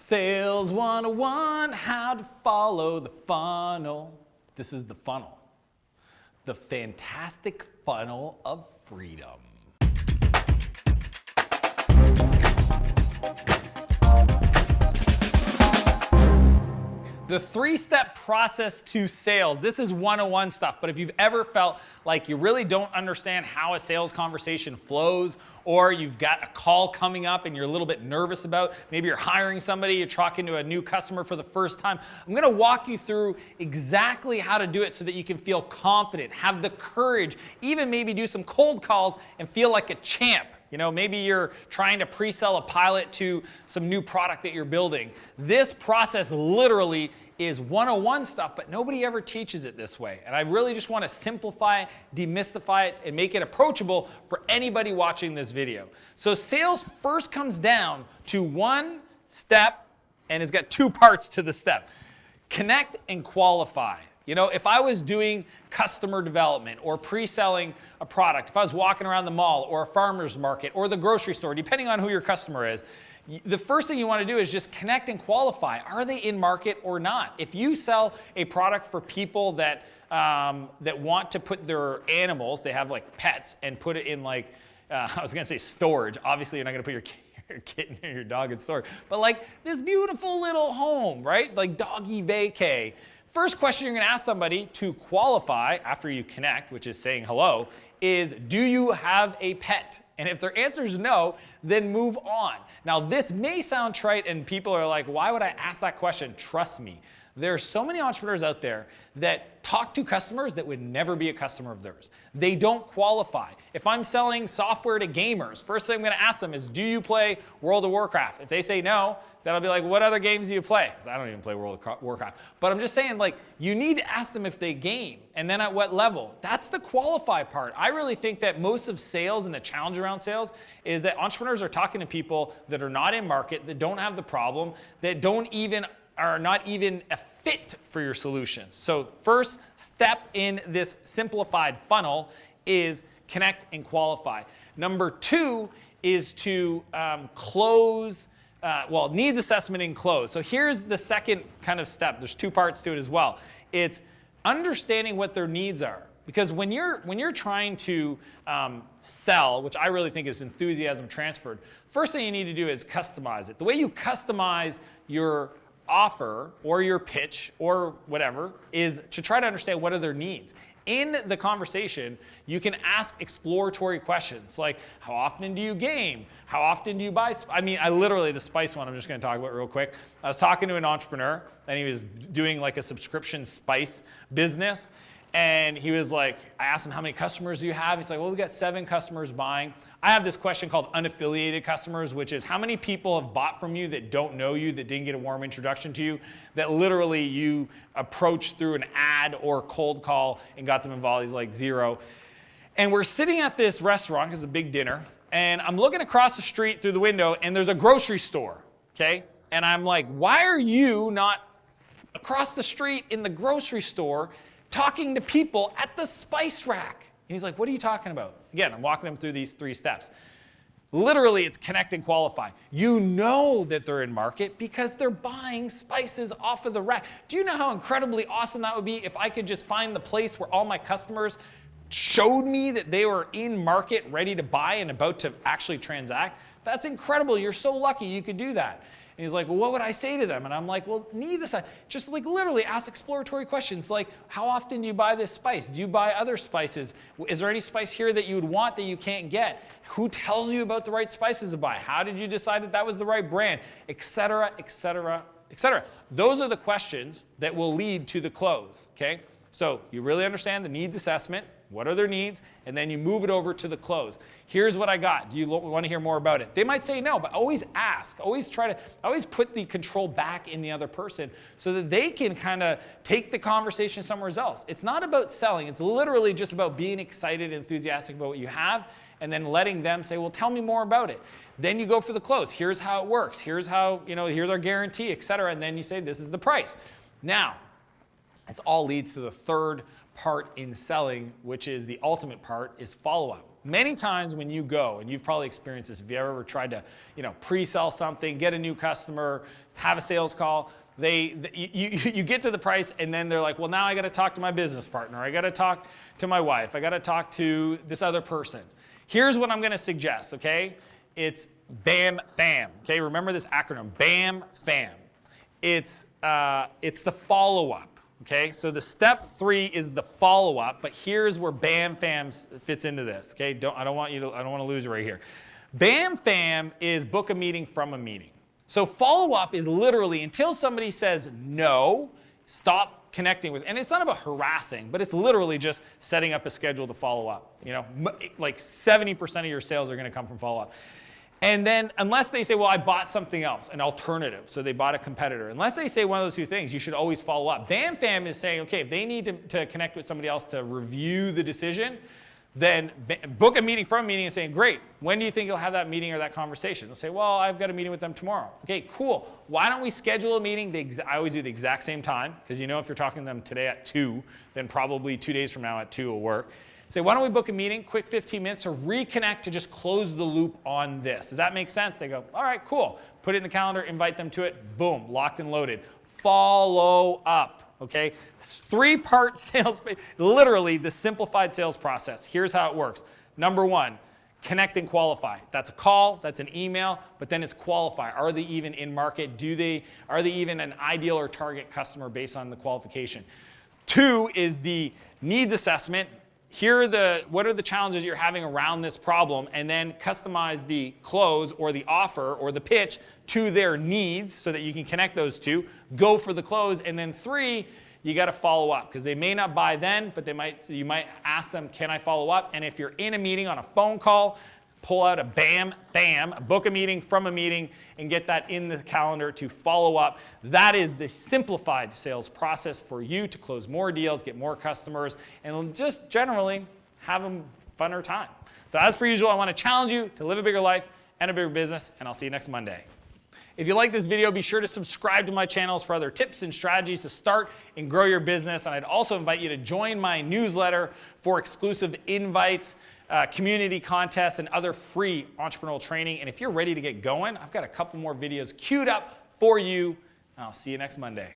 Sales 101, how to follow the funnel. This is the funnel. The fantastic funnel of freedom. The three-step process to sales. This is 101 stuff, but if you've ever felt like you really don't understand how a sales conversation flows, or you've got a call coming up and you're a little bit nervous about, maybe you're hiring somebody, you're talking to a new customer for the first time, I'm gonna walk you through exactly how to do it so that you can feel confident, have the courage, even maybe do some cold calls and feel like a champ. You know, maybe you're trying to pre-sell a pilot to some new product that you're building. This process literally is 101 stuff, but nobody ever teaches it this way. And I really just want to simplify it, demystify it, and make it approachable for anybody watching this video. So sales first comes down to one step, and it's got two parts to the step. Connect and qualify. You know, if I was doing customer development or pre-selling a product, if I was walking around the mall or a farmer's market or the grocery store, depending on who your customer is, the first thing you want to do is just connect and qualify. Are they in market or not? If you sell a product for people that want to put their animals, they have like pets, and put it in like, I was going to say storage. Obviously, you're not going to put your kitten or your dog in storage. But like this beautiful little home, right? Like doggy vacay. First question you're going to ask somebody to qualify after you connect, which is saying hello, is do you have a pet? And if their answer is no, then move on. Now this may sound trite and people are like, why would I ask that question? Trust me. There are so many entrepreneurs out there that talk to customers that would never be a customer of theirs. They don't qualify. If I'm selling software to gamers, first thing I'm going to ask them is, do you play World of Warcraft? If they say no, then I'll be like, what other games do you play? Because I don't even play World of Warcraft. But I'm just saying, like, you need to ask them if they game, and then at what level. That's the qualify part. I really think that most of sales and the challenge around sales is that entrepreneurs are talking to people that are not in market, that don't have the problem, that are not even a fit for your solutions. So first step in this simplified funnel is connect and qualify. Number two is to needs assessment and close. So here's the second kind of step. There's two parts to it as well. It's understanding what their needs are. Because when you're trying to sell, which I really think is enthusiasm transferred, first thing you need to do is customize it. The way you customize your offer or your pitch or whatever is to try to understand what are their needs. In the conversation, you can ask exploratory questions like, how often do you game? How often do you buy? The spice one I'm just going to talk about real quick. I was talking to an entrepreneur and he was doing like a subscription spice business. And he was like, I asked him, how many customers do you have? He's like, well, we got 7 customers buying. I have this question called unaffiliated customers, which is how many people have bought from you that don't know you, that didn't get a warm introduction to you, that literally you approached through an ad or cold call and got them involved. He's like 0. And we're sitting at this restaurant, because it's a big dinner, and I'm looking across the street through the window, and there's a grocery store, okay? And I'm like, why are you not across the street in the grocery store talking to people at the spice rack? And he's like, what are you talking about? Again, I'm walking him through these 3 steps. Literally, it's connect and qualify. You know that they're in market because they're buying spices off of the rack. Do you know how incredibly awesome that would be if I could just find the place where all my customers showed me that they were in market, ready to buy and about to actually transact? That's incredible. You're so lucky you could do that. And he's like, well, what would I say to them? And I'm like, well, just like literally ask exploratory questions like, how often do you buy this spice? Do you buy other spices? Is there any spice here that you would want that you can't get? Who tells you about the right spices to buy? How did you decide that that was the right brand? Et cetera, et cetera, et cetera. Those are the questions that will lead to the close, okay? So you really understand the needs assessment. What are their needs? And then you move it over to the close. Here's what I got. Do you want to hear more about it? They might say no, but always ask. Always put the control back in the other person so that they can kind of take the conversation somewhere else. It's not about selling. It's literally just about being excited, enthusiastic about what you have, and then letting them say, well, tell me more about it. Then you go for the close. Here's how it works. Here's how, here's our guarantee, et cetera. And then you say, this is the price. Now, this all leads to the third part in selling, which is the ultimate part, is follow-up. Many times when you go, and you've probably experienced this, if you ever tried to, pre-sell something, get a new customer, have a sales call, you get to the price and then they're like, well, now I got to talk to my business partner. I got to talk to my wife. I got to talk to this other person. Here's what I'm going to suggest, okay? It's BAM, FAM, okay? Remember this acronym, BAM, FAM. It's the follow-up, okay? So the step 3 is the follow-up, but here's where BAM, FAM fits into this, okay? I don't want to lose you right here. BAM, FAM is book a meeting from a meeting. So follow-up is literally until somebody says no, stop connecting with, and it's not about harassing, but it's literally just setting up a schedule to follow up. Like 70% of your sales are going to come from follow-up. And then unless they say, well, I bought something else, an alternative, so they bought a competitor. Unless they say one of those two things, you should always follow up. BAM-FAM is saying, okay, if they need to connect with somebody else to review the decision, then book a meeting from a meeting and saying, great, when do you think you'll have that meeting or that conversation? They'll say, well, I've got a meeting with them tomorrow. Okay, cool. Why don't we schedule a meeting? I always do the exact same time, because if you're talking to them today at 2, then probably 2 days from now at 2 will work. Say, why don't we book a meeting, quick 15 minutes to reconnect to just close the loop on this. Does that make sense? They go, all right, cool. Put it in the calendar, invite them to it, boom, locked and loaded. Follow up. Okay, 3-part sales, literally the simplified sales process. Here's how it works. Number 1, connect and qualify. That's a call, that's an email, but then it's qualify. Are they even in market? Are they even an ideal or target customer based on the qualification? 2 is the needs assessment. What are the challenges you're having around this problem, and then customize the close or the offer or the pitch to their needs so that you can connect those two, go for the close, and then 3, you got to follow up because they may not buy then, but you might ask them, can I follow up? And if you're in a meeting on a phone call, pull out a BAM, FAM, book a meeting from a meeting, and get that in the calendar to follow up. That is the simplified sales process for you to close more deals, get more customers, and just generally have a funner time. So as per usual, I want to challenge you to live a bigger life and a bigger business, and I'll see you next Monday. If you like this video, be sure to subscribe to my channels for other tips and strategies to start and grow your business. And I'd also invite you to join my newsletter for exclusive invites, community contests, and other free entrepreneurial training. And if you're ready to get going, I've got a couple more videos queued up for you, and I'll see you next Monday.